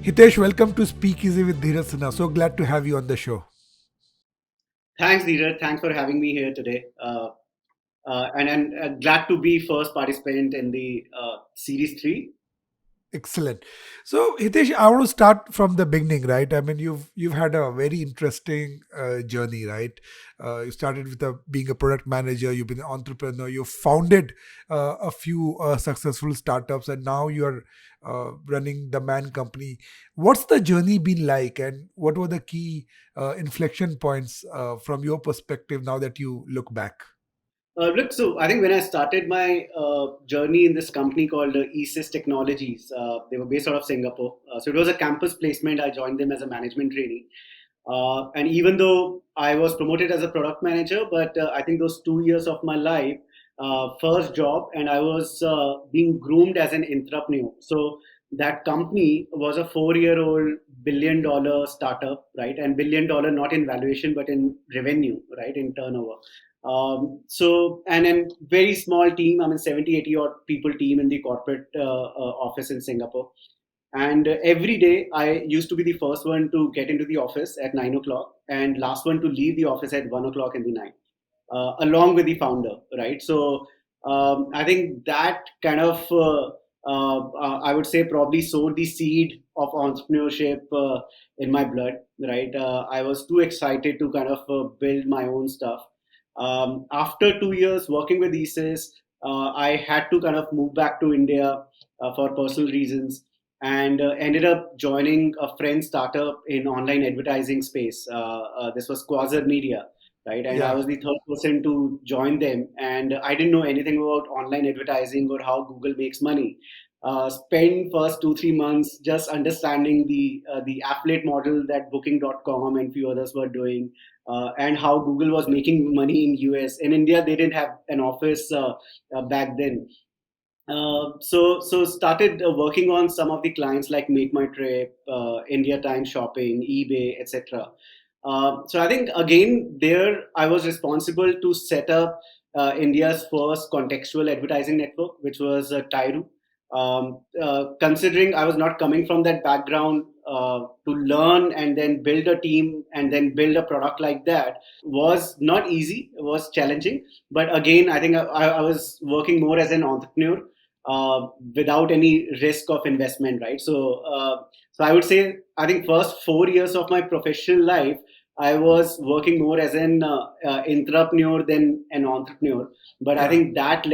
Hitesh, welcome to Speakeasy with Dheeraj Sinha. So glad to have you on the show. Thanks, Dheeraj. Thanks for having me here today. And I'm glad to be first participant in the series three. Excellent. So Hitesh, I want to start from the beginning, right? I mean, you've had a very interesting journey, right? You started with being a product manager. You've been an entrepreneur. You founded a few successful startups, and now you're running the Man Company. What's the journey been like, and what were the key inflection points from your perspective now that you look back? Look, so I think when I started my journey in this company called ESYS Technologies, they were based out of Singapore. So it was a campus placement. I joined them as a management trainee. And even though I was promoted as a product manager, but I think those 2 years of my life, first job, and I was being groomed as an entrepreneur. So that company was a 4-year-old billion-dollar startup, right? And billion-dollar not in valuation but in revenue, right? In turnover. And then very small team. I mean, 70, 80 odd people team in the corporate office in Singapore. And every day, I used to be the first one to get into the office at 9 o'clock and last one to leave the office at 1 o'clock in the night, along with the founder, right? So I think that kind of, I would say, probably sowed the seed of entrepreneurship in my blood, right? I was too excited to kind of build my own stuff. After 2 years working with ESIS, I had to kind of move back to India for personal reasons and ended up joining a friend's startup in online advertising space. This was Quasar Media, right? And I Yeah. was the third person to join them, and I didn't know anything about online advertising or how Google makes money. Spent first 2-3 months just understanding the affiliate model that Booking.com and few others were doing, and how Google was making money in US. In India, they didn't have an office back then. So started working on some of the clients like Make My Trip, India Time Shopping, eBay, etc. So I think again there I was responsible to set up India's first contextual advertising network, which was Tyro. Considering I was not coming from that background, to learn and then build a team and then build a product like that was not easy. It was challenging, but again I think I was working more as an entrepreneur without any risk of investment, right? So I would say I think first 4 years of my professional life I was working more as an entrepreneur than an entrepreneur. But I Yeah. think that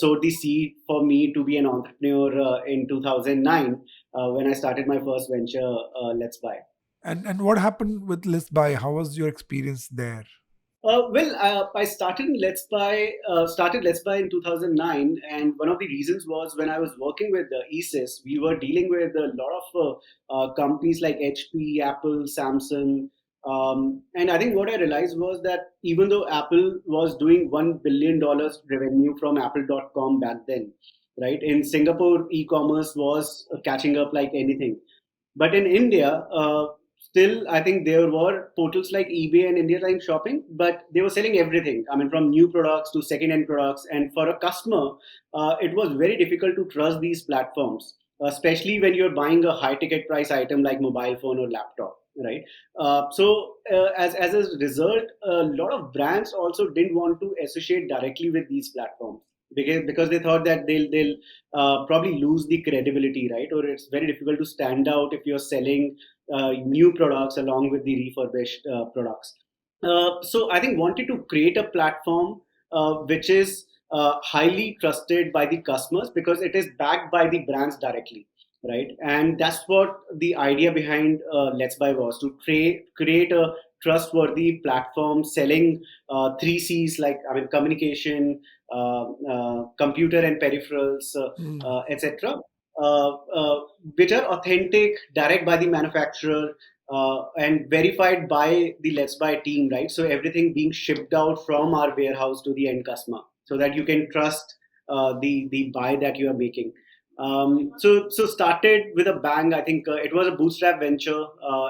sowed the seed for me to be an entrepreneur in 2009 when I started my first venture, Let's Buy. And what happened with List Buy? How was your experience there? I started Let's Buy in 2009, and one of the reasons was when I was working with the ESIS, we were dealing with a lot of companies like HP, Apple, Samsung, and I think what I realized was that even though Apple was doing $1 billion revenue from Apple.com back then, right? In Singapore, e-commerce was catching up like anything. But in India, still, I think there were portals like eBay and India Time Shopping, but they were selling everything. I mean, from new products to second-hand products. And for a customer, it was very difficult to trust these platforms, especially when you're buying a high-ticket price item like mobile phone or laptop, right? As a result, a lot of brands also didn't want to associate directly with these platforms because they thought that they'll probably lose the credibility, right? Or it's very difficult to stand out if you're selling new products along with the refurbished products. So I think wanted to create a platform which is highly trusted by the customers because it is backed by the brands directly, right? And that's what the idea behind Let's Buy was to create a trustworthy platform selling three C's like I mean communication, computer and peripherals, Mm. etc. Uh, uh, which are authentic, direct by the manufacturer, and verified by the Let's Buy team, right? So everything being shipped out from our warehouse to the end customer, so that you can trust the buy that you are making. So started with a bang. I think it was a bootstrap venture.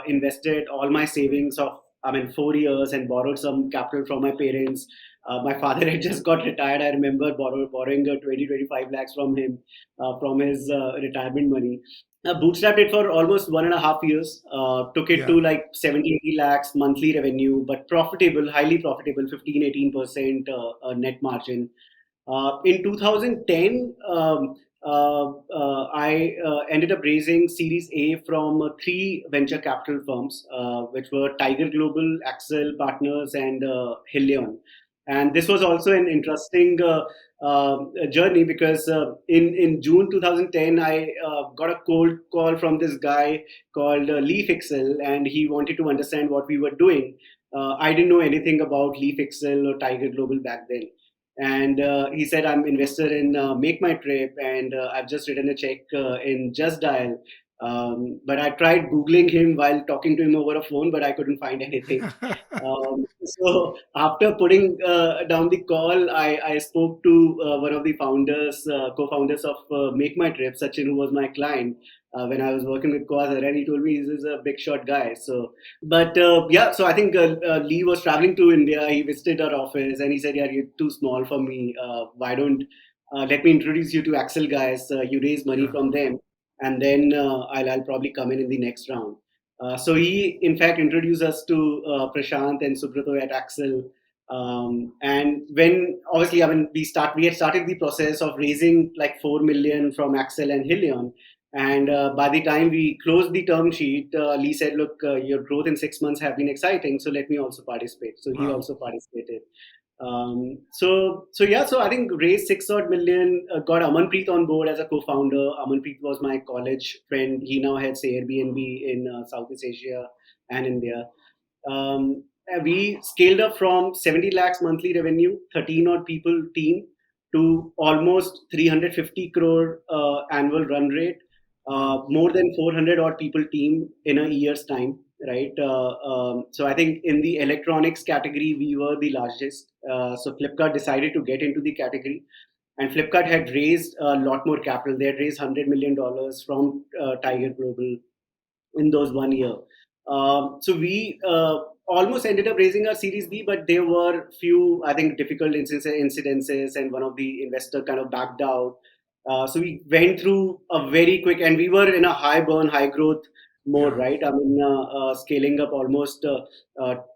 Invested all my savings of I mean 4 years and borrowed some capital from my parents. My father had just got retired. I remember borrowing 20-25 lakhs from him, from his retirement money. Bootstrapped it for almost 1.5 years. Took it Yeah. to like 70-80 lakhs monthly revenue, but profitable, highly profitable, 15-18% net margin. In 2010, I ended up raising Series A from three venture capital firms, which were Tiger Global, Axel Partners, and Helion. And this was also an interesting journey because in June 2010, I got a cold call from this guy called Leaf Excel, and he wanted to understand what we were doing. I didn't know anything about Leaf Excel or Tiger Global back then, and he said, I'm investor in Make My Trip, and I've just written a check in Just Dial. But I tried googling him while talking to him over a phone, but I couldn't find anything. So after putting down the call, I spoke to one of the founders, co-founders of Make My Trip, Sachin, who was my client when I was working with Quasar, and he told me he's a big shot guy. But yeah, so I think Lee was traveling to India. He visited our office and he said, "Yeah, you're too small for me. Why don't let me introduce you to Axel guys? You raise money Yeah. from them, and then I'll probably come in the next round." So he, in fact, introduced us to Prashant and Subrato at Axel. And when obviously, I mean, we had started the process of raising like 4 million from Axel and Helion, and by the time we closed the term sheet, Lee said, "Look, your growth in 6 months have been exciting, so let me also participate." So he Wow. also participated. So yeah, so I think raised 6 odd million. Got Amanpreet on board as a co-founder. Amanpreet was my college friend. He now heads Airbnb in Southeast Asia and India. We scaled up from 70 lakhs monthly revenue, 13 odd people team, to almost 350 crore annual run rate, Wow. more than 400 odd people team in a year's time, right? So I think in the electronics category, we were the largest. So Flipkart decided to get into the category, and Flipkart had raised a lot more capital. They had raised $100 million from Tiger Global in those 1 year. So we almost ended up raising our Series B, but there were few, I think, difficult incidences, and one of the investor kind of backed out. So we went through a very quick, and we were in a high burn, high growth mode, Yeah. right? I mean, scaling up almost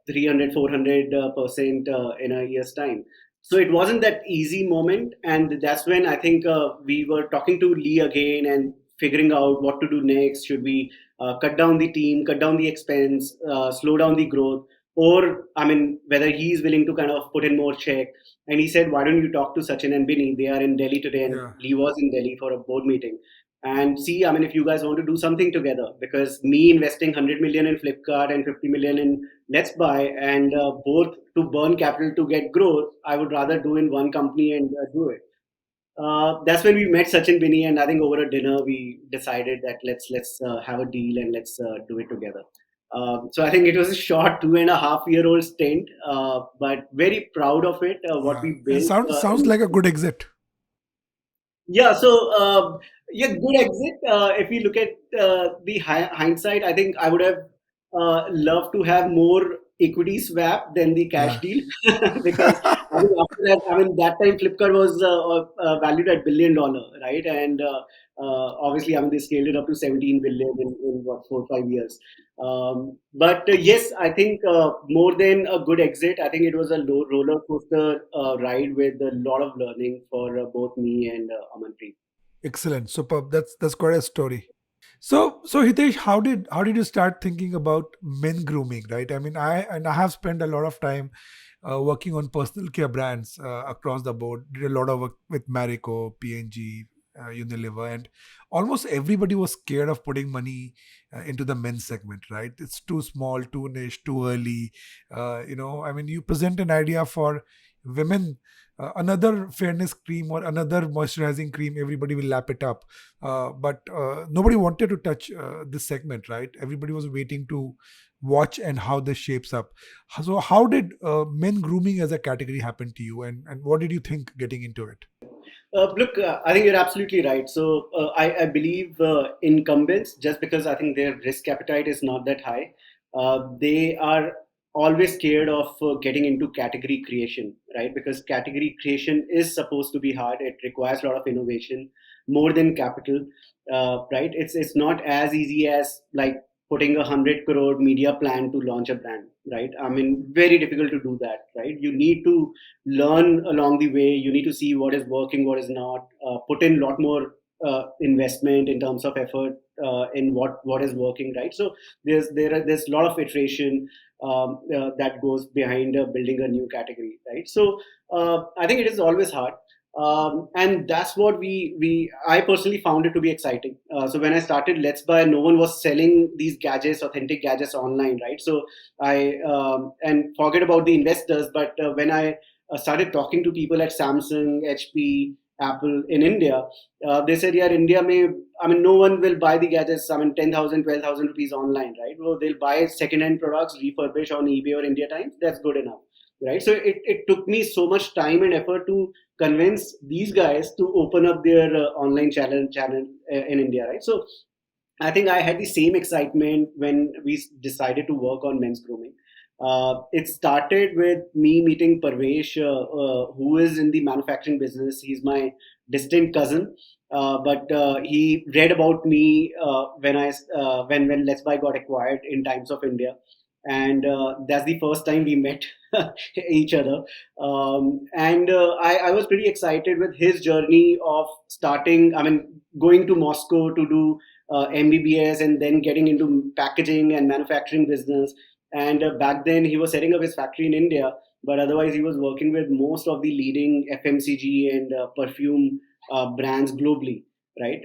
300, 400% in a year's time. So it wasn't that easy moment, and that's when I think we were talking to Lee again and figuring out what to do next. Should we cut down the team, cut down the expense, slow down the growth, or I mean, whether he's willing to kind of put in more check. And he said, "Why don't you talk to Sachin and Binny? They are in Delhi today, and Yeah. Lee was in Delhi for a board meeting. And see, I mean, if you guys want to do something together, because me investing 100 million in Flipkart and 50 million in Let's Buy, and both to burn capital to get growth, I would rather do in one company and do it." That's when we met Sachin Bini, and I think over a dinner we decided that let's have a deal and let's do it together. So I think it was a short 2.5 year old stint, but very proud of it. What Yeah. we And built. sounds like a good exit. Yeah, so yeah, good exit. If you look at the hindsight, I think I would have loved to have more equity swap than the cash Yeah. deal, because I think after that, I mean, that time Flipkart was valued at $1 billion, right? And obviously, I mean, they scaled it up to 17 billion in what, 4 or 5 years. But yes, I think more than a good exit, I think it was a roller coaster ride with a lot of learning for both me and Amanpreet. Excellent. Superb. That's quite a story. So Hitesh, how did you start thinking about men grooming, right? I mean, I have spent a lot of time working on personal care brands across the board. Did a lot of work with Marico, P&G, Unilever, and almost everybody was scared of putting money into the men's segment, right? It's too small, too niche, too early. I mean, you present an idea for women, another fairness cream or another moisturizing cream, everybody will lap it up, but nobody wanted to touch this segment, right? Everybody was waiting to watch and how this shapes up. So, how did men grooming as a category happen to you, and what did you think getting into it? Look, I think you're absolutely right. So I believe incumbents, just because I think their risk appetite is not that high, they are always scared of getting into category creation, right? Because category creation is supposed to be hard. It requires a lot of innovation, more than capital, right? It's not as easy as like putting 100 crore media plan to launch a brand, right? I mean, very difficult to do that, right? You need to learn along the way. You need to see what is working, what is not. Put in a lot more investment in terms of effort in what is working, right? So there's a lot of iteration that goes behind building a new category, right? So I think it is always hard, and that's what we I personally found it to be exciting. So when I started Let's Buy, no one was selling these gadgets, authentic gadgets online, right? So I and forget about the investors, but when I started talking to people at Samsung, HP, Apple in India, they said, yeah, India may, I mean, no one will buy the gadgets, I mean, 10,000, 12,000 rupees online, right? Well, they'll buy second-hand products, refurbish on eBay or India Times. That's good enough, right? So it took me so much time and effort to convince these guys to open up their online channel in India, right? So I think I had the same excitement when we decided to work on men's grooming. It started with me meeting Parvesh, who is in the manufacturing business. He's my distant cousin, but he read about me when Let's Buy got acquired in Times of India, and that's the first time we met each other. And I was pretty excited with his journey of starting. I mean, going to Moscow to do MBBS and then getting into packaging and manufacturing business. And back then, he was setting up his factory in India, but otherwise, he was working with most of the leading FMCG and perfume brands globally, right?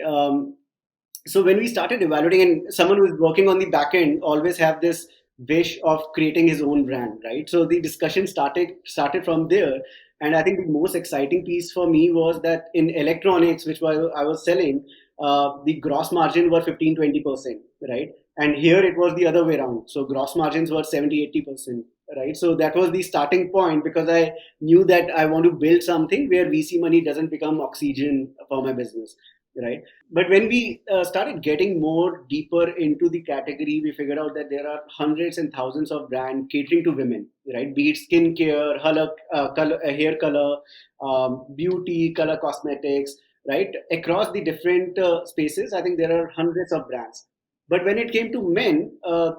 So when we started evaluating, and someone who is working on the back end always have this wish of creating his own brand, right? So the discussion started from there. And I think the most exciting piece for me was that in electronics, which I was selling, the gross margin were 15-20%, right? And here it was the other way around, so gross margins were 70-80%, right? So that was the starting point, because I knew that I want to build something where VC money doesn't become oxygen for my business, right? But when we started getting more deeper into the category, we figured out that there are hundreds and thousands of brands catering to women, right? Be it skincare, hair color, beauty, color cosmetics, right? Across the different spaces, I think there are hundreds of brands. But when it came to men,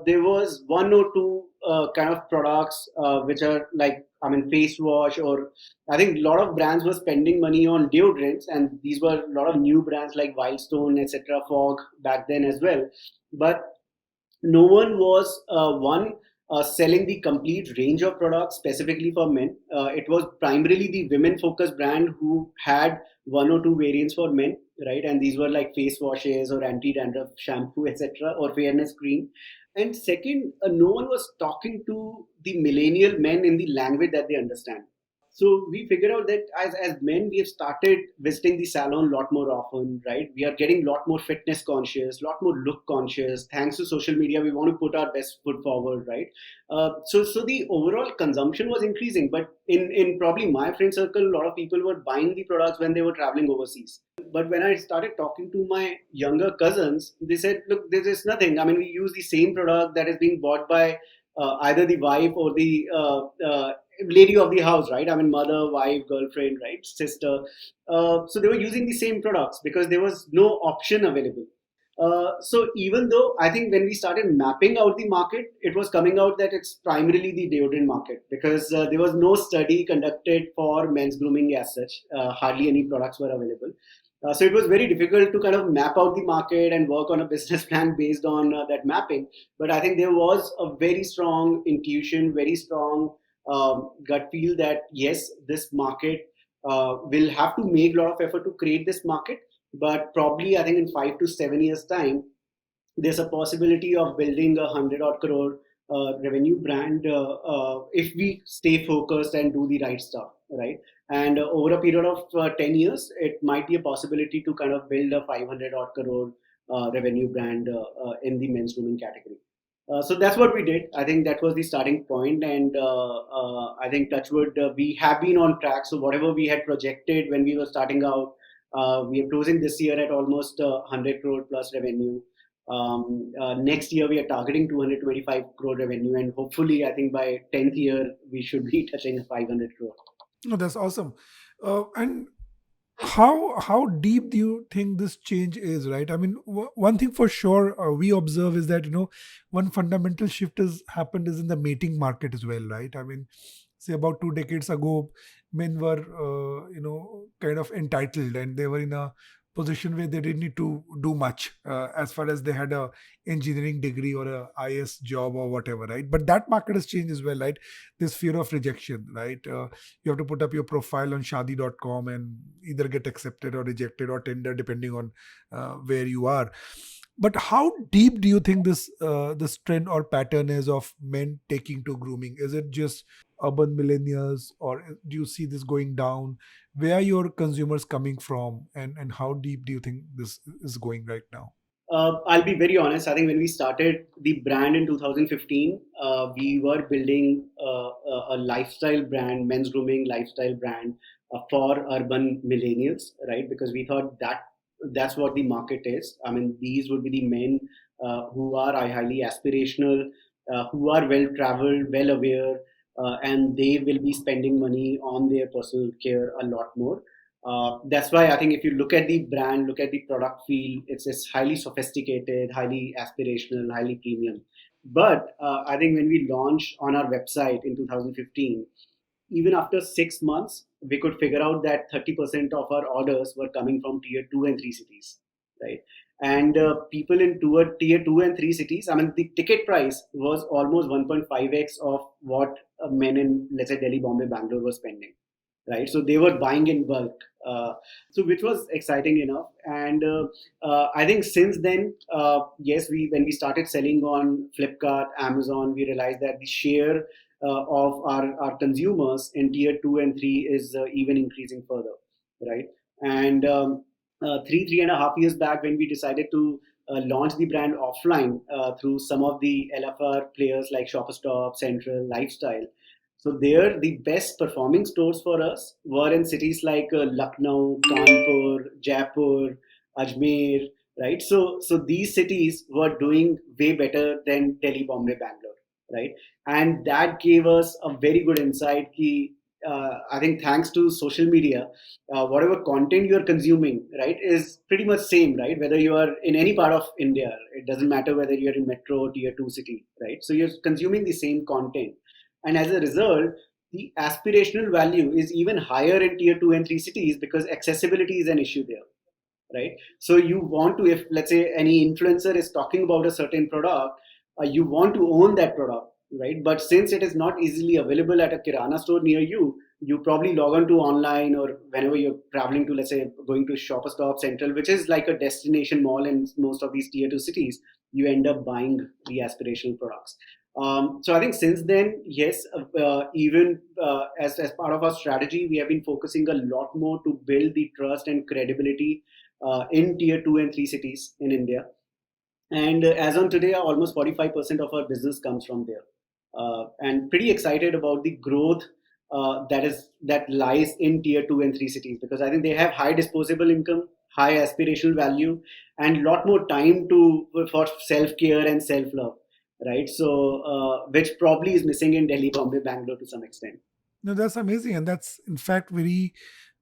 there was one or two kind of products which are like, I mean, face wash, or I think a lot of brands were spending money on deodorants, and these were a lot of new brands like Wildstone, etc., Fog back then as well. But no one was selling the complete range of products specifically for men. It was primarily the women focused brand who had one or two variants for men, right? And these were like face washes or anti dandruff shampoo, etc., or fairness cream. And second, no one was talking to the millennial men in the language that they understand. So we figured out that as men, we have started visiting the salon a lot more often, right? We are getting a lot more fitness conscious, a lot more look conscious. Thanks to social media, we want to put our best foot forward, right? So the overall consumption was increasing, but in probably my friend circle, a lot of people were buying the products when they were traveling overseas. But when I started talking to my younger cousins, they said, look, this is nothing. I mean, we use the same product that is being bought by either the wife or the lady of the house, right? I mean, mother, wife, girlfriend, right? Sister. So they were using the same products because there was no option available. So even though I think when we started mapping out the market, it was coming out that it's primarily the deodorant market, because there was no study conducted for men's grooming as such. Hardly any products were available. So it was very difficult to kind of map out the market and work on a business plan based on that mapping. But I think there was a very strong intuition, very strong gut feel that yes, this market will have to make a lot of effort to create this market. But probably I think in 5 to 7 years time, there's a possibility of building 100 odd crore revenue brand if we stay focused and do the right stuff, right? And over a period of 10 years, it might be a possibility to kind of build a 500 odd crore revenue brand in the men's grooming category. So that's what we did. I think that was the starting point, and I think Touchwood, we have been on track. So whatever we had projected when we were starting out, we are closing this year at almost 100 crore plus revenue. Next year, we are targeting 225 crore revenue, and hopefully, I think by 10th year, we should be touching 500 crore. No, that's awesome. And how deep do you think this change is, right? I mean, one thing for sure we observe is that, one fundamental shift has happened is in the mating market as well, right? I mean, say about 2 decades ago, men were kind of entitled, and they were in a position where they didn't need to do much as far as they had a engineering degree or a is job or whatever, right? But that market has changed as well, right? This fear of rejection, right? You have to put up your profile on shadi.com and either get accepted or rejected or tender depending on where you are. But how deep do you think this trend or pattern is of men taking to grooming? Is it just urban millennials, or do you see this going down? Where are your consumers coming from, and how deep do you think this is going right now? I'll be very honest. I think when we started the brand in 2015, we were building a lifestyle brand, men's grooming lifestyle brand for urban millennials, right? Because we thought that that's what the market is. I mean, these would be the men who are highly aspirational, who are well traveled, well aware, and they will be spending money on their personal care a lot more. That's why I think if you look at the brand, look at the product feel, it's highly sophisticated, highly aspirational, highly premium. But I think when we launched on our website in 2015, even after 6 months, we could figure out that 30% of our orders were coming from tier 2 and 3 cities, right? And people in tier 2 and 3 cities, I mean, the ticket price was almost 1.5x of what men in, let's say, Delhi, Bombay, Bangalore were spending, right? So they were buying in bulk, so which was exciting enough. And I think since then, yes, we when we started selling on Flipkart, Amazon, we realized that the share of our consumers in tier 2 and 3 is even increasing further, right? And 3.5 years back, when we decided to launch the brand offline through some of the LFR players like Shopper Stop, Central, Lifestyle. So there, the best performing stores for us were in cities like Lucknow, Kanpur, Jaipur, Ajmer, right? So these cities were doing way better than Delhi, Bombay, Bangalore, right? And that gave us a very good insight. I think thanks to social media, whatever content you are consuming, right, is pretty much same, right? Whether you are in any part of India, it doesn't matter whether you are in metro or tier two city, right? So you're consuming the same content, and as a result, the aspirational value is even higher in tier 2 and 3 cities because accessibility is an issue there, right? So you want to, if let's say any influencer is talking about a certain product, you want to own that product, right? But since it is not easily available at a kirana store near you, you probably log on to online, or whenever you're traveling to, let's say, going to Shopper Stop Central, which is like a destination mall in most of these tier 2 cities, you end up buying the aspirational products. So I think since then, yes, even as part of our strategy, we have been focusing a lot more to build the trust and credibility in tier 2 and 3 cities in India. And as on today, almost 45% of our business comes from there. And pretty excited about the growth that lies in tier 2 and 3 cities, because I think they have high disposable income, high aspirational value, and lot more time to for self care and self love, right? So which probably is missing in Delhi, Bombay, Bangalore to some extent. No, that's amazing, and that's in fact very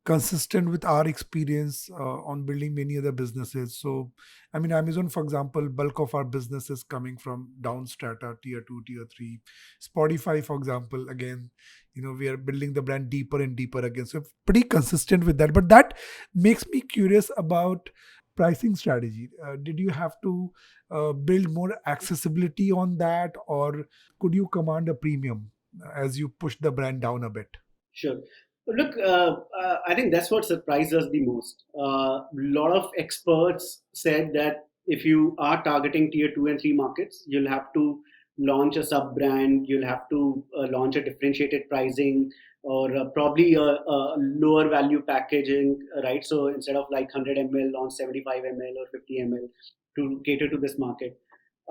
consistent with our experience on building many other businesses. So, I mean, Amazon, for example, bulk of our business is coming from down strata, tier two, tier three. Spotify, for example, again, we are building the brand deeper and deeper again. So, pretty consistent with that. But that makes me curious about pricing strategy. Did you have to build more accessibility on that, or could you command a premium as you push the brand down a bit? Sure. Look, I think that's what surprised us the most. A lot of experts said that if you are targeting tier 2 and 3 markets, you'll have to launch a sub brand, you'll have to launch a differentiated pricing, or probably a lower value packaging, right? So instead of like 100 ml, launch 75 ml or 50 ml to cater to this market.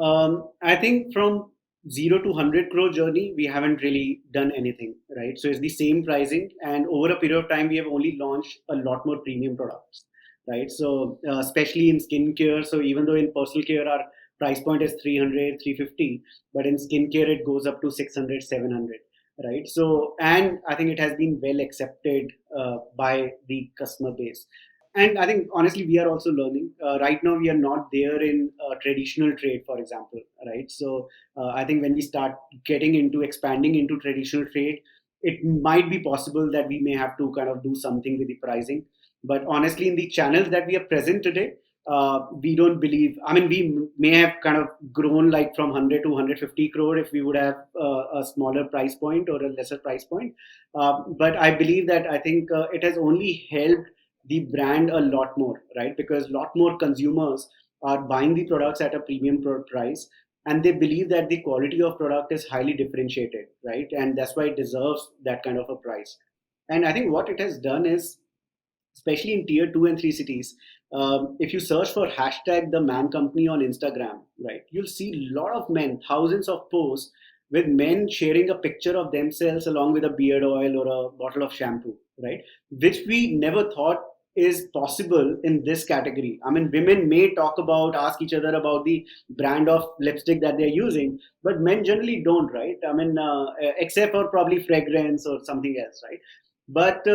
I think from 0 to 100 crore journey, we haven't really done anything, right? So it's the same pricing, and over a period of time, we have only launched a lot more premium products, right? So especially in skincare. So even though in personal care, our price point is 300, 350, but in skincare it goes up to 600, 700, right? So, and I think it has been well accepted by the customer base. And I think honestly, we are also learning. Right now, we are not there in traditional trade, for example, right? So, I think when we start getting into expanding into traditional trade, it might be possible that we may have to kind of do something with the pricing. But honestly, in the channels that we are present today, we don't believe. I mean, we may have kind of grown like from 100 to 150 crore if we would have a smaller price point or a lesser price point. But I believe that I think it has only helped the brand a lot more, right? Because a lot more consumers are buying the products at a premium price, and they believe that the quality of product is highly differentiated, right? And that's why it deserves that kind of a price. And I think what it has done is, especially in tier 2 and 3 cities, if you search for hashtag the man company on Instagram, right, you'll see a lot of men, thousands of posts with men sharing a picture of themselves along with a beard oil or a bottle of shampoo, right, which we never thought is possible in this category. I mean, women may talk about, ask each other about the brand of lipstick that they're using, but men generally don't, right? I mean, except for probably fragrance or something else, right? But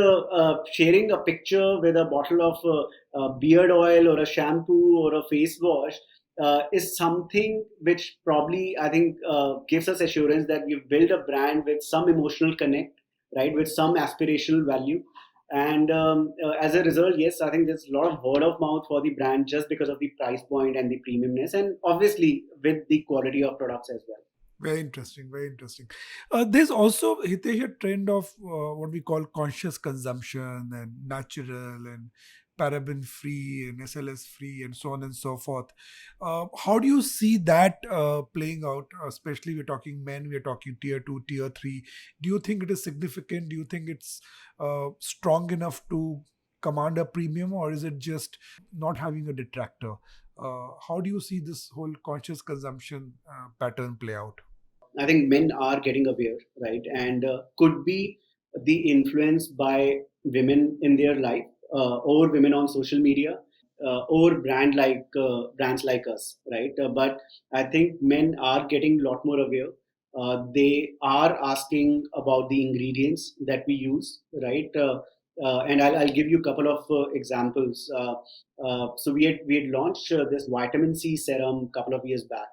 sharing a picture with a bottle of beard oil or a shampoo or a face wash is something which probably I think gives us assurance that we've built a brand with some emotional connect, right, with some aspirational value. And as a result, yes, I think there's a lot of word of mouth for the brand just because of the price point and the premiumness, and obviously with the quality of products as well. Very interesting, very interesting. There's also, Hitesh, a trend of what we call conscious consumption and natural and paraben free and SLS free and so on and so forth. How do you see that playing out? Especially we're talking men, we're talking tier two, tier three. Do you think it is significant? Do you think it's strong enough to command a premium, or is it just not having a detractor? How do you see this whole conscious consumption pattern play out? I think men are getting aware, right? And could be the influence by women in their life, or women on social media, or brands like us, right? But I think men are getting a lot more aware. They are asking about the ingredients that we use, right? And I'll give you a couple of examples. So we had launched this vitamin C serum a couple of years back,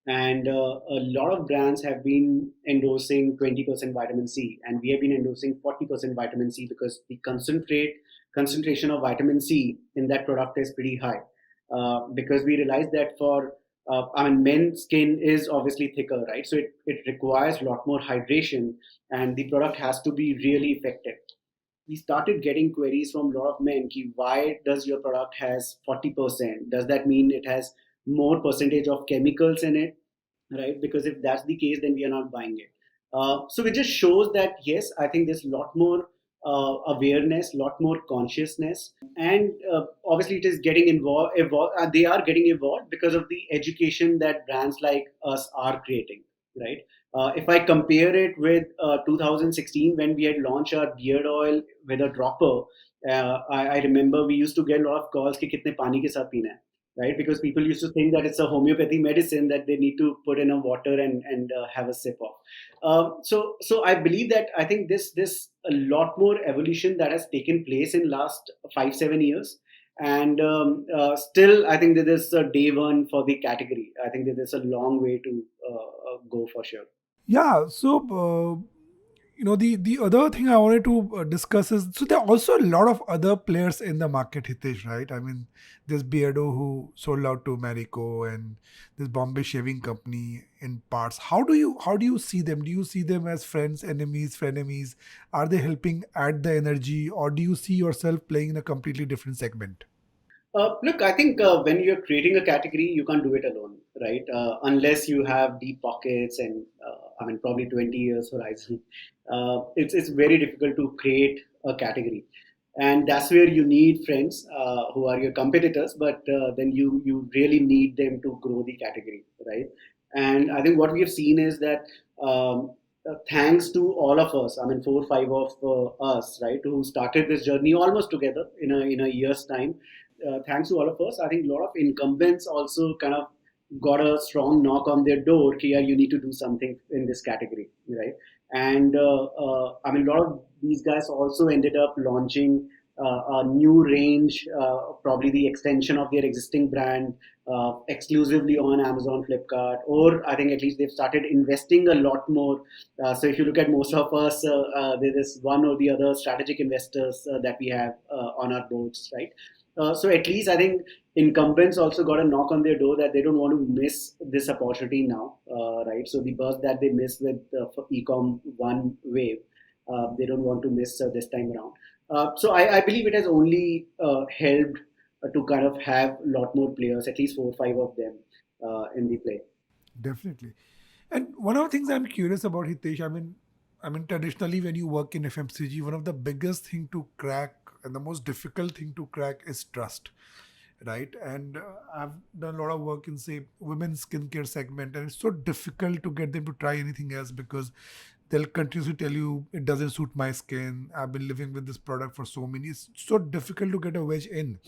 and a lot of brands have been endorsing 20% vitamin C, and we have been endorsing 40% vitamin C because the concentration of vitamin C in that product is pretty high. Because we realize that for I mean, men's skin is obviously thicker, right? So it requires a lot more hydration, and the product has to be really effective. We started getting queries from a lot of men ki, why does your product has 40%? Does that mean it has more percentage of chemicals in it, right? Because if that's the case, then we are not buying it. So it just shows that yes, I think there's a lot more awareness, lot more consciousness, and obviously it is getting involved. They are getting involved because of the education that brands like us are creating, right? If I compare it with 2016 when we had launched our beard oil with a dropper, I remember we used to get a lot of calls कि कितने पानी के साथ पीना है, right? Because people used to think that it's a homeopathy medicine that they need to put in a water and have a sip of. So I believe that I think this a lot more evolution that has taken place in last 5 7 years, and still I think that this is a day one for the category. I think that there's a long way to go for sure. Yeah, so the other thing I wanted to discuss is, so there are also a lot of other players in the market, Hitesh, right? I mean, there's Beardo who sold out to Marico, and there's Bombay Shaving Company in parts. How do you see them? Do you see them as friends, enemies, frenemies? Are they helping add the energy, or do you see yourself playing in a completely different segment? Look, I think when you're creating a category, you can't do it alone, right? Unless you have deep pockets and I mean probably 20 years horizon. It's very difficult to create a category, and that's where you need friends who are your competitors, but then you really need them to grow the category, right? And I think what we have seen is that. Thanks to all of us, I mean, 4 or 5 of us, right, who started this journey almost together in a year's time, thanks to all of us, I think a lot of incumbents also kind of got a strong knock on their door, "Okay, yeah, you need to do something in this category," right? And I mean, a lot of these guys also ended up launching a new range, probably the extension of their existing brand, exclusively on Amazon, Flipkart, or I think at least they've started investing a lot more. So if you look at most of us, there is one or the other strategic investors that we have on our boards, right? So at least I think incumbents also got a knock on their door that they don't want to miss this opportunity now, right? So the buzz that they missed with ecom one wave, they don't want to miss this time around. So I believe it has only helped to kind of have a lot more players, at least 4 or 5 of them in the play. Definitely. And one of the things I'm curious about, Hitesh, I mean, traditionally when you work in FMCG, one of the biggest thing to crack and the most difficult thing to crack is trust, right? And I've done a lot of work in, say, women's skincare segment, and it's so difficult to get them to try anything else because they'll continuously tell you it doesn't suit my skin. I've been living with this product for so many. It's so difficult to get a wedge in,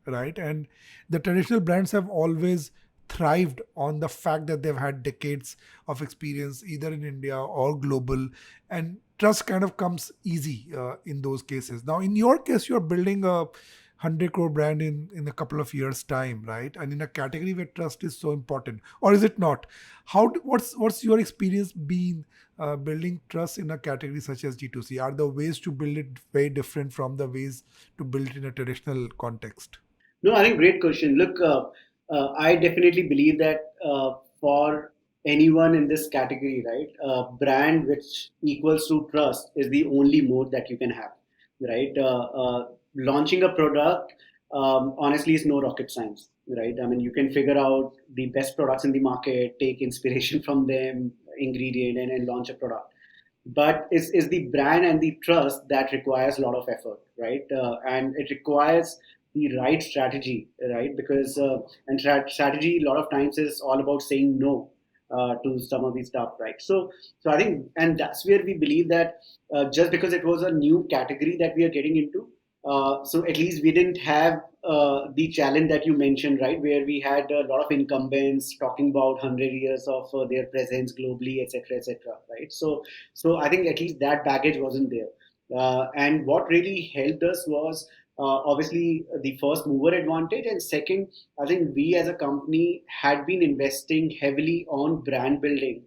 right? And the traditional brands have always thrived on the fact that they've had decades of experience either in India or global, and trust kind of comes easy in those cases. Now in your case, you're building a 100 crore brand in a couple of years time, right? And in a category where trust is so important, or is it not? What's your experience been building trust in a category such as G2C? Are the ways to build it very different from the ways to build it in a traditional context? No, I think great question. Look, I definitely believe that for anyone in this category, right, brand which equals to trust is the only mode that you can have, right? Launching a product, honestly, is no rocket science, right? I mean, you can figure out the best products in the market, take inspiration from them, ingredient, and launch a product, but is the brand and the trust that requires a lot of effort, right? And it requires the right strategy, right? Because strategy a lot of times is all about saying no to some of these stuff, right? So I think, and that's where we believe that just because it was a new category that we are getting into, so at least we didn't have the challenge that you mentioned, right, where we had a lot of incumbents talking about 100 years of their presence globally, etc., etc., right? So I think at least that baggage wasn't there. And what really helped us was obviously the first mover advantage, and second, I think we as a company had been investing heavily on brand building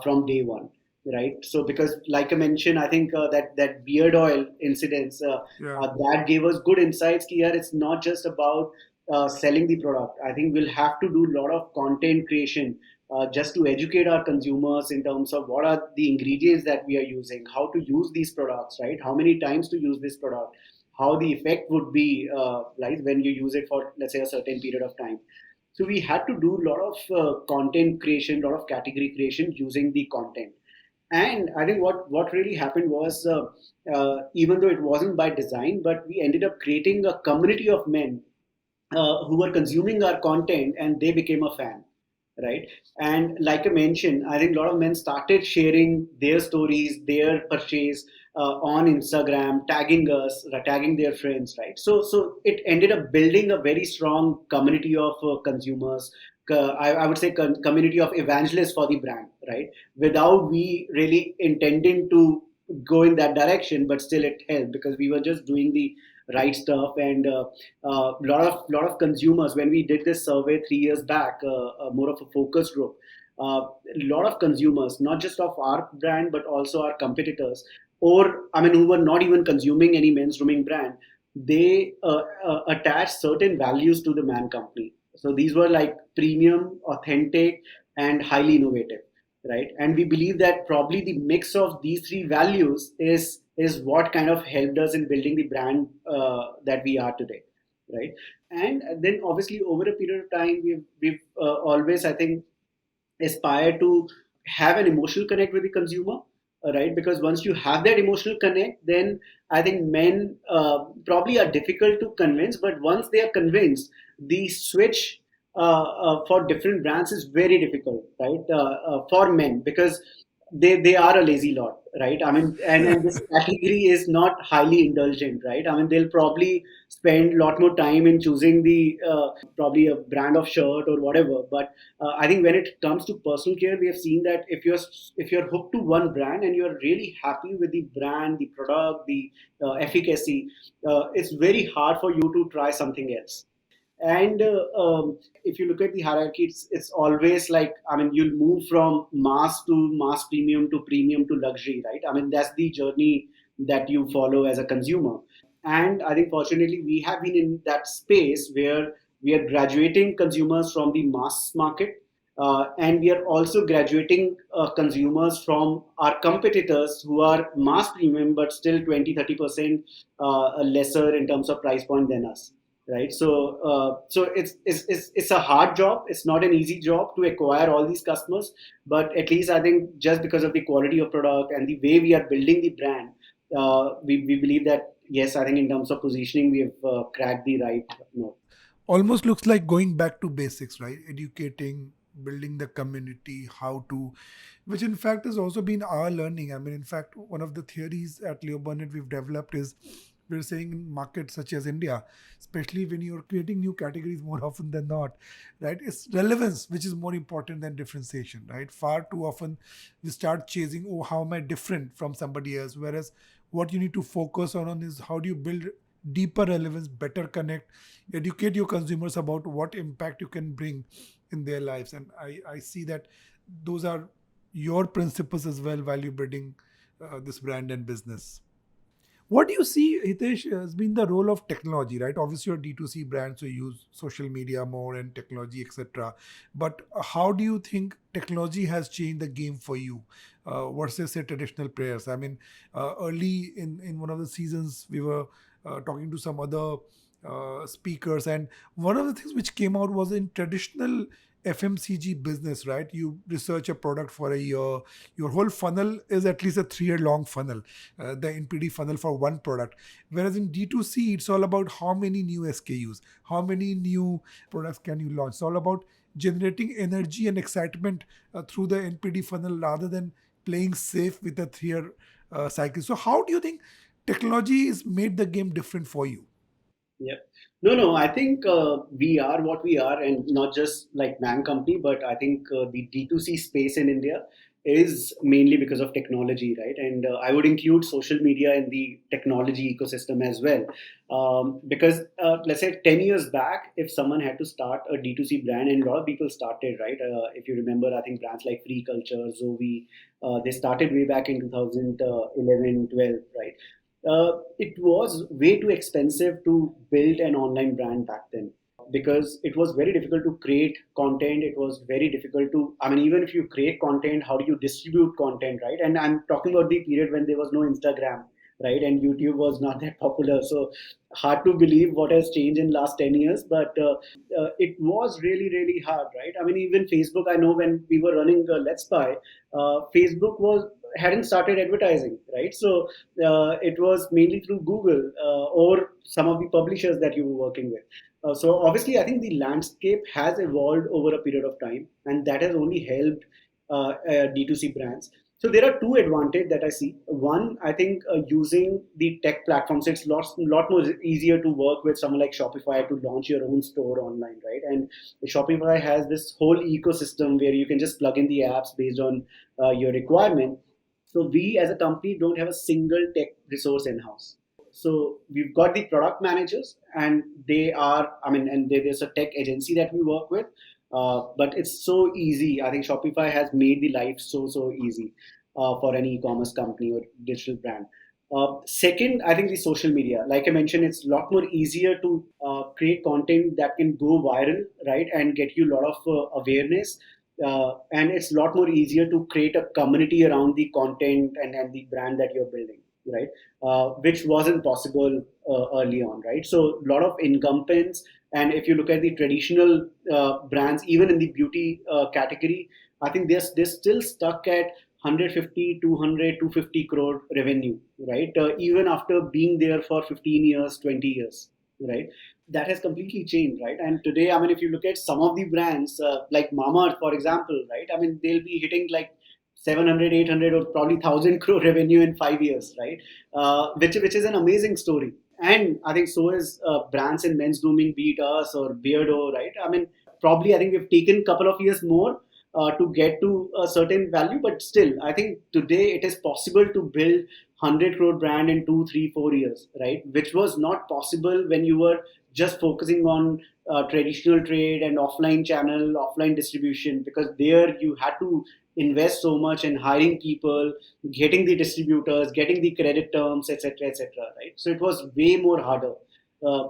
from day one, right? So because, like I mentioned, I think that beard oil incidents Yeah. that gave us good insights. Here, it's not just about selling the product. I think we'll have to do a lot of content creation just to educate our consumers in terms of what are the ingredients that we are using, how to use these products, right? How many times to use this product, how the effect would be like when you use it for, let's say, a certain period of time. So we had to do a lot of content creation, a lot of category creation using the content. And I think what really happened was, even though it wasn't by design, but we ended up creating a community of men who were consuming our content, and they became a fan, right? And like I mentioned, I think a lot of men started sharing their stories, their purchase on Instagram, tagging us, tagging their friends, right? So it ended up building a very strong community of consumers. I would say community of evangelists for the brand, right? Without we really intending to go in that direction, but still it helped because we were just doing the right stuff. And lot of consumers, when we did this survey 3 years back, more of a focus group, a lot of consumers, not just of our brand but also our competitors, or I mean who were not even consuming any men's grooming brand, they attach certain values to the man company. So these were like premium, authentic, and highly innovative, right? And we believe that probably the mix of these three values is what kind of helped us in building the brand that we are today, right? And then obviously over a period of time, we've always, I think, aspire to have an emotional connect with the consumer, right? Because once you have that emotional connect, then I think men probably are difficult to convince, but once they are convinced, the switch for different brands is very difficult, right? For men, because they are a lazy lot, right? I mean, and this category is not highly indulgent, right? I mean, they'll probably spend a lot more time in choosing the probably a brand of shirt or whatever. But I think when it comes to personal care, we have seen that if you're hooked to one brand and you're really happy with the brand, the product, the efficacy, it's very hard for you to try something else. And if you look at the hierarchy, it's always like, I mean, you'll move from mass to mass premium to premium to luxury, right? I mean, that's the journey that you follow as a consumer. And I think fortunately we have been in that space where we are graduating consumers from the mass market, and we are also graduating consumers from our competitors who are mass premium but still 20-30% lesser in terms of price point than us, right? So it's a hard job. It's not an easy job to acquire all these customers, but at least I think just because of the quality of product and the way we are building the brand, we believe that yes, I think in terms of positioning we have cracked the right note. Almost looks like going back to basics, right? Educating, building the community, how to, which in fact has also been our learning. I mean, in fact, one of the theories at Leo Burnett we've developed is we're saying in markets such as India, especially when you're creating new categories more often than not, right? It's relevance which is more important than differentiation, right? Far too often we start chasing, oh, how am I different from somebody else? Whereas what you need to focus on is how do you build deeper relevance, better connect, educate your consumers about what impact you can bring in their lives. And I see that those are your principles as well while you're building this brand and business. What do you see, Hitesh, has been the role of technology, right? Obviously, you're D2C brand, so you use social media more and technology, etc. But how do you think technology has changed the game for you versus, say, traditional players? I mean, early in one of the seasons, we were talking to some other speakers, and one of the things which came out was in traditional FMCG business, right? You research a product for a year, your whole funnel is at least a 3 year long funnel, the NPD funnel for one product. Whereas in D2C, it's all about how many new SKUs, how many new products can you launch. It's all about generating energy and excitement through the NPD funnel rather than playing safe with a 3 year cycle. So, how do you think technology has made the game different for you? Yeah. No, no, I think we are what we are, and not just like Man Company, but I think the D2C space in India is mainly because of technology, right? And I would include social media in the technology ecosystem as well. Because let's say 10 years back, if someone had to start a D2C brand, and a lot of people started, right? If you remember, I think brands like Free Culture, Zoe, they started way back in 2011, 12, right? It was way too expensive to build an online brand back then, because it was very difficult to create content. It was very difficult to, I mean, even if you create content, how do you distribute content, right? And I'm talking about the period when there was no Instagram, right? And YouTube was not that popular. So hard to believe what has changed in last 10 years. But it was really, really hard, right? I mean, even Facebook, I know when we were running Let's Buy, Facebook was hadn't started advertising, right? So it was mainly through Google or some of the publishers that you were working with. So obviously, I think the landscape has evolved over a period of time, and that has only helped D2C brands. So there are two advantages that I see. One, I think using the tech platforms, it's lot more easier to work with someone like Shopify to launch your own store online, right? And Shopify has this whole ecosystem where you can just plug in the apps based on your requirement. So we as a company don't have a single tech resource in house. So we've got the product managers, and they are, I mean, and there's a tech agency that we work with. But it's so easy. I think Shopify has made the life so easy for any e-commerce company or digital brand. Second, I think the social media, like I mentioned, it's a lot more easier to create content that can go viral, right, and get you a lot of awareness. And it's a lot more easier to create a community around the content and the brand that you're building, right? Which wasn't possible early on, right? So a lot of incumbents, and if you look at the traditional brands, even in the beauty category, I think they're still stuck at 150, 200, 250 crore revenue, right? Even after being there for 15 years, 20 years, right? That has completely changed, right? And today, I mean, if you look at some of the brands like Mama, for example, right? I mean, they'll be hitting like 700, 800, or probably 1,000 crore revenue in 5 years, right? Which is an amazing story. And I think so is brands in men's grooming, be it us or Beardo, right? I mean, probably I think we've taken a couple of years more to get to a certain value, but still, I think today it is possible to build 100 crore brand in 2, 3, 4 years, right? Which was not possible when you were just focusing on traditional trade and offline channel, offline distribution, because there you had to invest so much in hiring people, getting the distributors, getting the credit terms, etc., etc. Right? So it was way more harder.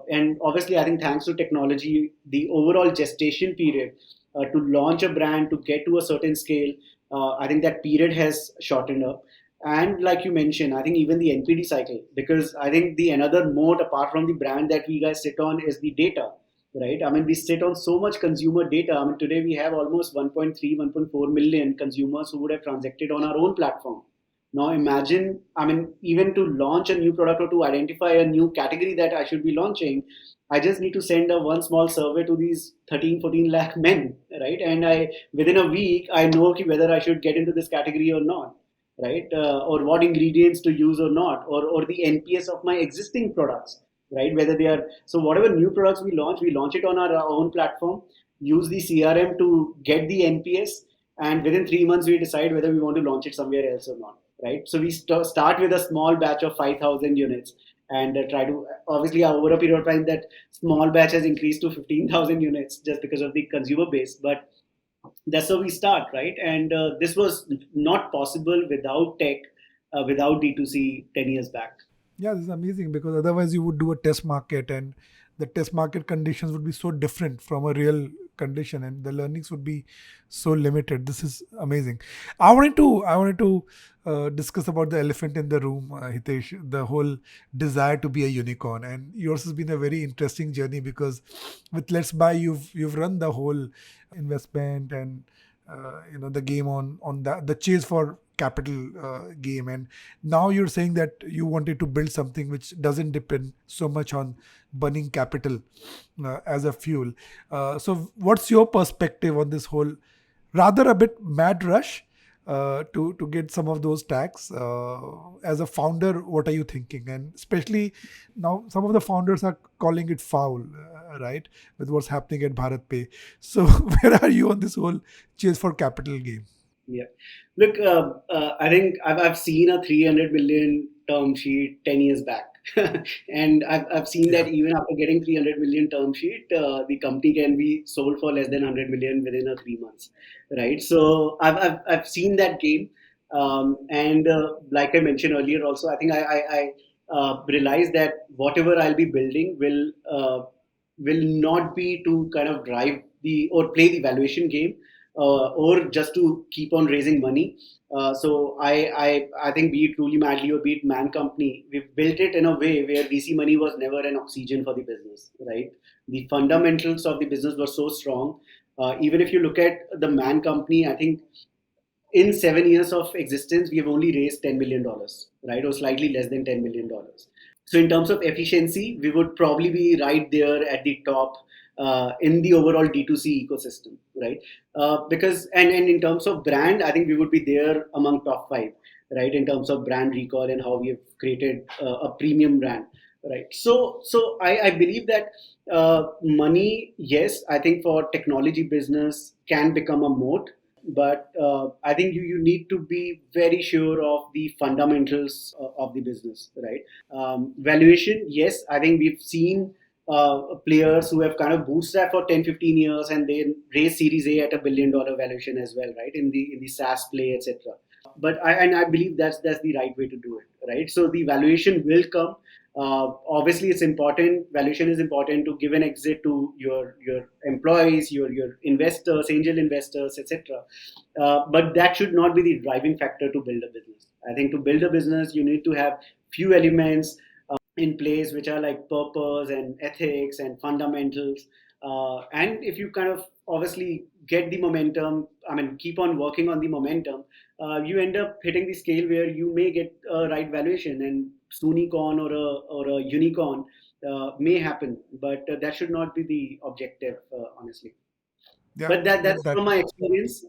And obviously, I think thanks to technology, the overall gestation period to launch a brand to get to a certain scale, I think that period has shortened up. And like you mentioned, I think even the NPD cycle, because I think the another mode apart from the brand that we guys sit on is the data, right? I mean, we sit on so much consumer data. I mean, today we have almost 1.3, 1.4 million consumers who would have transacted on our own platform. Now imagine, I mean, even to launch a new product or to identify a new category that I should be launching, I just need to send a one small survey to these 13, 14 lakh men, right? And I within a week I know whether I should get into this category or not, right? Or what ingredients to use or not, or the NPS of my existing products, right? Whether they are so whatever new products we launch it on our own platform, use the CRM to get the NPS, and within 3 months we decide whether we want to launch it somewhere else or not, right? So we start with a small batch of 5,000 units and try to obviously over a period of time that small batch has increased to 15,000 units just because of the consumer base, but that's how we start, right? And this was not possible without tech, without D2C 10 years back. Yeah, this is amazing because otherwise you would do a test market, and the test market conditions would be so different from a real condition, and the learnings would be so limited. This is amazing. I wanted to discuss about the elephant in the room, Hitesh, the whole desire to be a unicorn, and yours has been a very interesting journey because with Let's Buy you've run the whole investment and the game on the chase for capital game, and now you're saying that you wanted to build something which doesn't depend so much on burning capital as a fuel. So what's your perspective on this whole rather a bit mad rush to get some of those tax? As a founder, what are you thinking? And especially now, some of the founders are calling it foul, right, with what's happening at Bharat Pay. So where are you on this whole chase for capital game? Yeah. Look, I think I've seen a 300 million term sheet 10 years back. And I've seen that Yeah. even after getting 300 million term sheet, the company can be sold for less than 100 million within a 3 months, right? So I've seen that game. And like I mentioned earlier, also, I think I realized that whatever I'll be building will not be to kind of drive the or play the valuation game or just to keep on raising money. So I think be it Truly Madly or be it Man Company, we've built it in a way where VC money was never an oxygen for the business, right? The fundamentals of the business were so strong. Even if you look at the Man Company, I think in 7 years of existence, we have only raised $10 million, right, or slightly less than $10 million. So in terms of efficiency, we would probably be right there at the top in the overall D2C ecosystem, right? Because and in terms of brand, I think we would be there among top five, right? In terms of brand recall and how we have created a premium brand, right? So I believe that money, yes, I think for technology business can become a moat, but I think you need to be very sure of the fundamentals of the business, right? Valuation, yes, I think we've seen players who have kind of bootstrapped for 10, 15 years and they raise Series A at $1 billion valuation as well, right? In the SaaS play, etc. But I believe that's the right way to do it, right? So the valuation will come. Obviously, it's important. Valuation is important to give an exit to your employees, your investors, angel investors, etc. But that should not be the driving factor to build a business. I think to build a business, you need to have few elements in place which are like purpose and ethics and fundamentals. And if you kind of obviously get the momentum, I mean, keep on working on the momentum, you end up hitting the scale where you may get a right valuation and Sunicorn or a unicorn may happen, but that should not be the objective, honestly. Yeah, But that's that from my experience.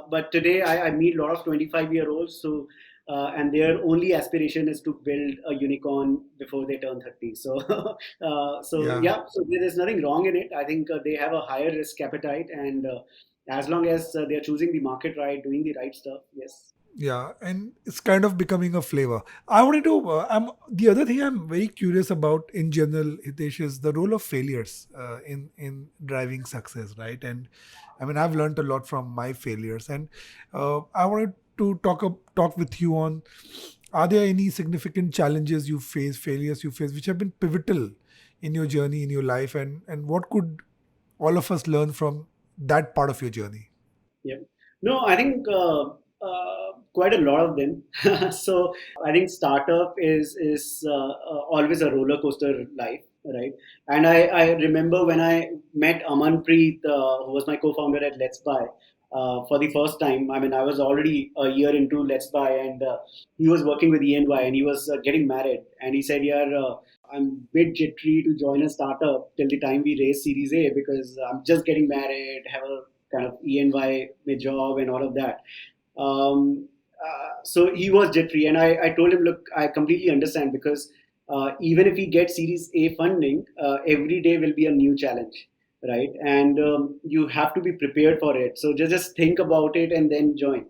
But today I meet a lot of 25-year-olds, so and their only aspiration is to build a unicorn before they turn 30. So, so Yeah. yeah, so there's nothing wrong in it. I think they have a higher risk appetite, and as long as they're choosing the market right, doing the right stuff, yes. Yeah, and it's kind of becoming a flavor. I wanted to. The other thing I'm very curious about in general, Hitesh, is the role of failures in driving success, right? And I mean, I've learned a lot from my failures, and I wanted to talk with you on: are there any significant challenges you face, failures you face, which have been pivotal in your journey, in your life, and what could all of us learn from that part of your journey? Yeah. No, I think quite a lot of them. So I think startup is always a roller coaster life, right? And I remember when I met Amanpreet, who was my co-founder at Let's Buy, for the first time. I mean, I was already a year into Let's Buy, and he was working with ENY, and he was getting married, and he said, "Yeah, I'm a bit jittery to join a startup till the time we raise Series A because I'm just getting married, have a kind of ENY job and all of that." So he was jittery, and I told him, look, I completely understand because even if we get Series A funding, every day will be a new challenge, right? And you have to be prepared for it. So just think about it and then join.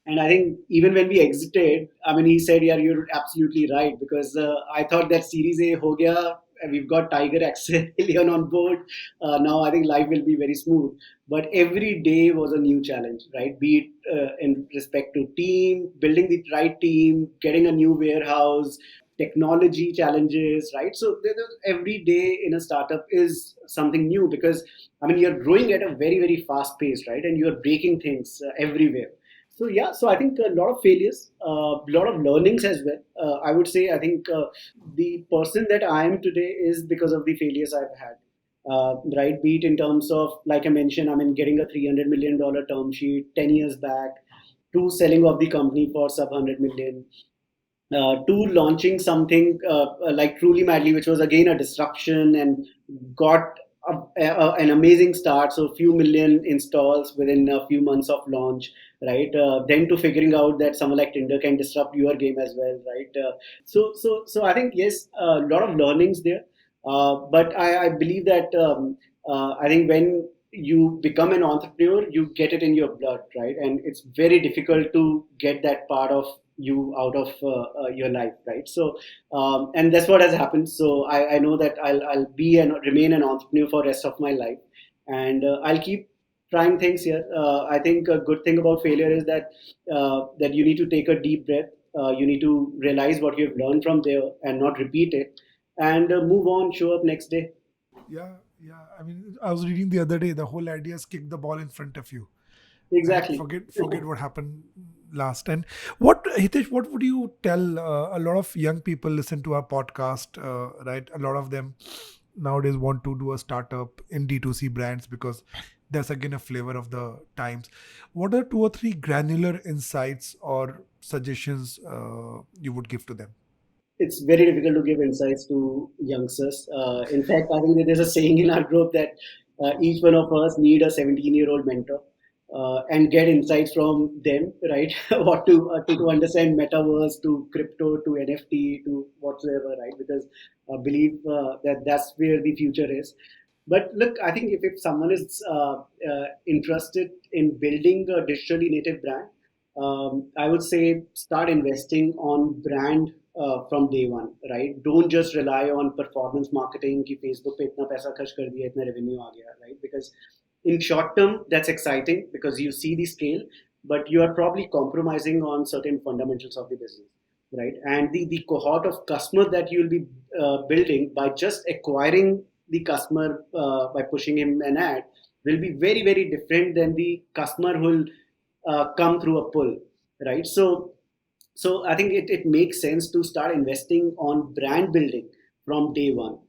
And I think even when we exited, I mean, he said, "Yeah, you're absolutely right." Because I thought that Series A ho gaya, and we've got Tiger Axelion on board. Now I think life will be very smooth. But every day was a new challenge, right? Be it in respect to team, building the right team, getting a new warehouse, technology challenges, right? So every day in a startup is something new because I mean you're growing at a very very fast pace, right? And you're breaking things everywhere. So yeah, so I think a lot of failures, a lot of learnings as well. I would say I think the person that I am today is because of the failures I've had. Right, be it in terms of like I mentioned, I mean getting a $300 million term sheet 10 years back, to selling off the company for sub 100 million, to launching something like Truly Madly, which was again a disruption and got an amazing start. So, few million installs within a few months of launch, right? Then to figuring out that someone like Tinder can disrupt your game as well, right? So I think yes, a lot of learnings there. But I believe that I think when you become an entrepreneur, you get it in your blood, right? And it's very difficult to get that part of you out of your life, right? So and that's what has happened. So I know that I'll be and remain an entrepreneur for rest of my life, and I'll keep trying things here. I think a good thing about failure is that you need to take a deep breath. You need to realize what you've learned from there and not repeat it, and move on, show up next day. Yeah, yeah. I mean, I was reading the other day. The whole idea is kick the ball in front of you, right? Exactly. Forget what happened last. And what, Hitesh, what would you tell a lot of young people listen to our podcast, right? A lot of them nowadays want to do a startup in D2C brands because that's again a flavor of the times. What are two or three granular insights or suggestions you would give to them? It's very difficult to give insights to youngsters. In fact, I think that there's a saying in our group that each one of us need a 17-year-old mentor and get insights from them, right? What to understand metaverse, to crypto, to NFT, to whatsoever, right? Because I believe that that's where the future is. But look, I think if someone is interested in building a digitally native brand, I would say start investing on brand from day one, right? Don't just rely on performance marketing कि Facebook पे इतना पैसा खर्च कर दिया, इतना revenue आ गया, right? Because in short term, that's exciting because you see the scale, but you are probably compromising on certain fundamentals of the business, right? And the cohort of customer that you'll be building by just acquiring the customer by pushing him an ad will be very, very different than the customer who will come through a pull, right? So I think it makes sense to start investing on brand building from day one.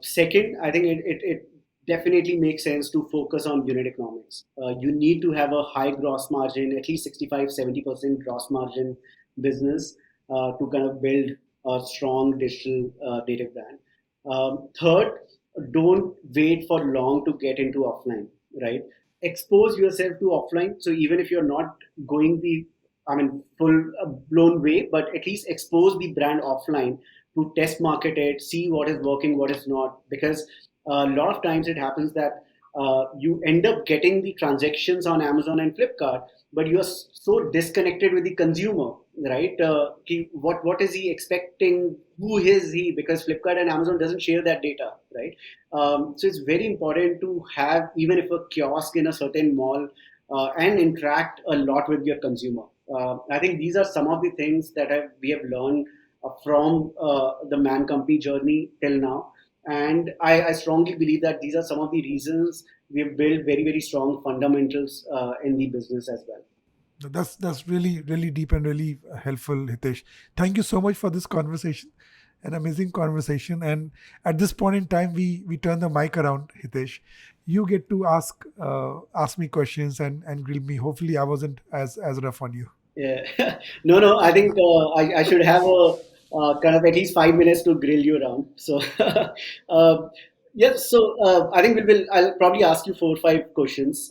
Second, I think it definitely makes sense to focus on unit economics. You need to have a high gross margin, at least 65-70% gross margin business to kind of build a strong digital native brand. Third, don't wait for long to get into offline, right? Expose yourself to offline. So even if you're not going the I mean, full blown way, but at least expose the brand offline to test market it, see what is working, what is not. Because a lot of times it happens that you end up getting the transactions on Amazon and Flipkart, but you are so disconnected with the consumer, right? What is he expecting? Who is he? Because Flipkart and Amazon doesn't share that data, right? So it's very important to have even if a kiosk in a certain mall and interact a lot with your consumer. I think these are some of the things that we have learned from the Man Company journey till now. And I strongly believe that these are some of the reasons we have built very, very strong fundamentals in the business as well. That's really really deep and really helpful, Hitesh. Thank you so much for this conversation, an amazing conversation. And at this point in time, we turn the mic around, Hitesh. You get to ask me questions and grill me. Hopefully, I wasn't as rough on you. Yeah. No, no, I think I should have a kind of at least 5 minutes to grill you around. So, yes, so I think I'll probably ask you 4 or 5 questions.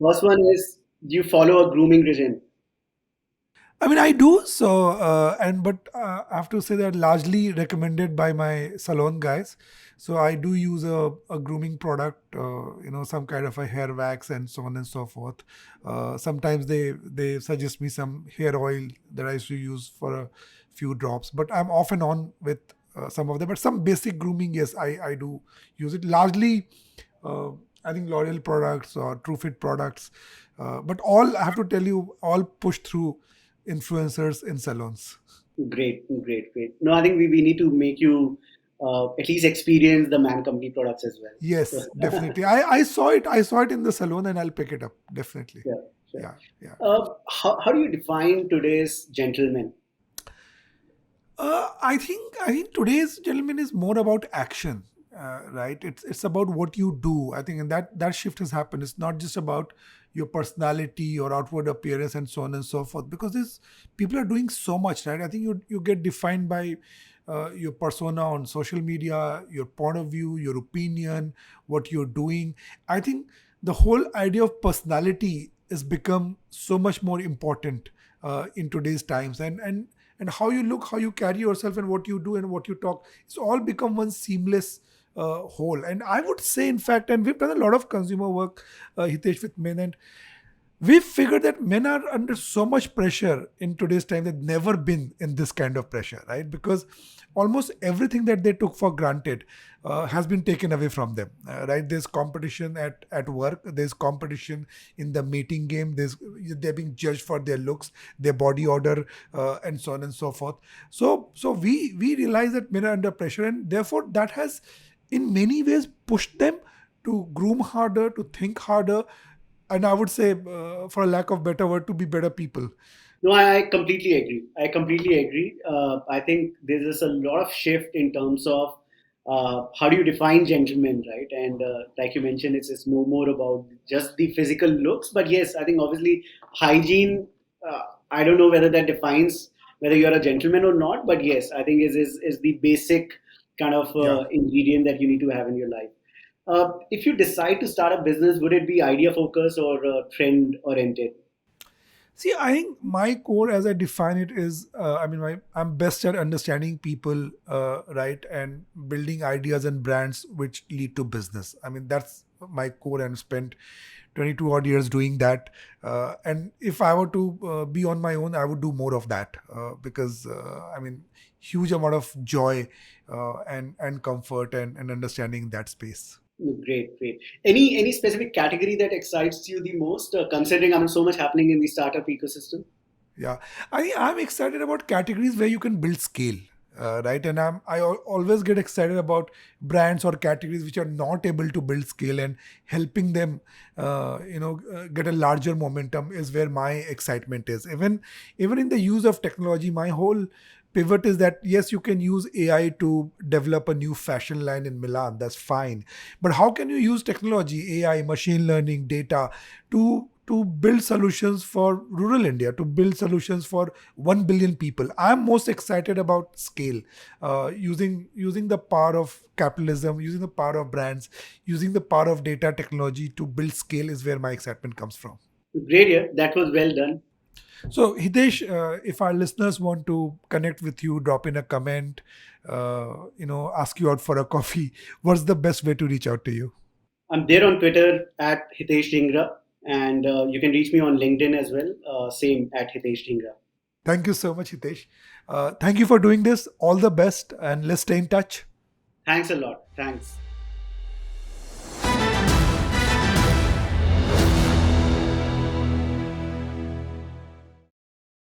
First one is, do you follow a grooming regime? I mean, I do so, but I have to say that largely recommended by my salon guys. So I do use a grooming product, some kind of a hair wax and so on and so forth. Sometimes they suggest me some hair oil that I used to use for a few drops, but I'm off and on with some of them. But some basic grooming, yes, I do use it largely. Uh, I think L'Oreal products or TrueFit products, but all I have to tell you, all pushed through influencers in salons. Great, great, great. No, I think we need to make you at least experience the Man Company products as well. Yes, So, definitely. I saw it. I saw it in the salon, and I'll pick it up. Definitely. sure, sure. Yeah, yeah. How do you define today's gentleman? I think today's gentleman is more about action, right? It's about what you do. I think, and that shift has happened. It's not just about your personality or outward appearance and so on and so forth. Because this people are doing so much, right? I think you get defined by your persona on social media, your point of view, your opinion, what you're doing. I think the whole idea of personality has become so much more important in today's times, and how you look, how you carry yourself, and what you do and what you talk, it's all become one seamless whole. And I would say, in fact, and we've done a lot of consumer work, Hitesh, with men, and we figured that men are under so much pressure in today's time. They've never been in this kind of pressure, right? Because almost everything that they took for granted has been taken away from them, right? There's competition at work, there's competition in the meeting game, they're being judged for their looks, their body odor, and so on and so forth. So we realize that men are under pressure, and therefore that has in many ways pushed them to groom harder, to think harder, and I would say, for a lack of better word, to be better people. No, I completely agree. I completely agree. I think there is a lot of shift in terms of how do you define gentlemen, right? And like you mentioned, it's no more about just the physical looks. But yes, I think obviously hygiene. I don't know whether that defines whether you're a gentleman or not. But yes, I think is the basic kind of Yeah. ingredient that you need to have in your life. If you decide to start a business, would it be idea focused or trend oriented? See, I think my core, as I define it, is I mean, I'm best at understanding people, right, and building ideas and brands which lead to business. I mean, that's my core, and spent 22 odd years doing that. And if I were to be on my own, I would do more of that, because I mean, huge amount of joy and comfort and understanding that space. Great, great. Any specific category that excites you the most, considering I mean so much happening in the startup ecosystem? Yeah, I'm excited about categories where you can build scale, right? And always get excited about brands or categories which are not able to build scale, and helping them, get a larger momentum is where my excitement is. Even in the use of technology, my whole pivot is that yes, you can use AI to develop a new fashion line in Milan. That's fine, but how can you use technology, AI, machine learning, data to build solutions for rural India, to build solutions for 1 billion people. I'm most excited about scale, using the power of capitalism, using the power of brands, using the power of data technology to build scale is where my excitement comes from. Great, yeah, that was well done. So, Hitesh, if our listeners want to connect with you, drop in a comment, ask you out for a coffee, what's the best way to reach out to you? I'm there on Twitter at Hitesh Dhingra, and you can reach me on LinkedIn as well. Same at Hitesh Dhingra. Thank you so much, Hitesh. Thank you for doing this. All the best, and let's stay in touch. Thanks a lot. Thanks.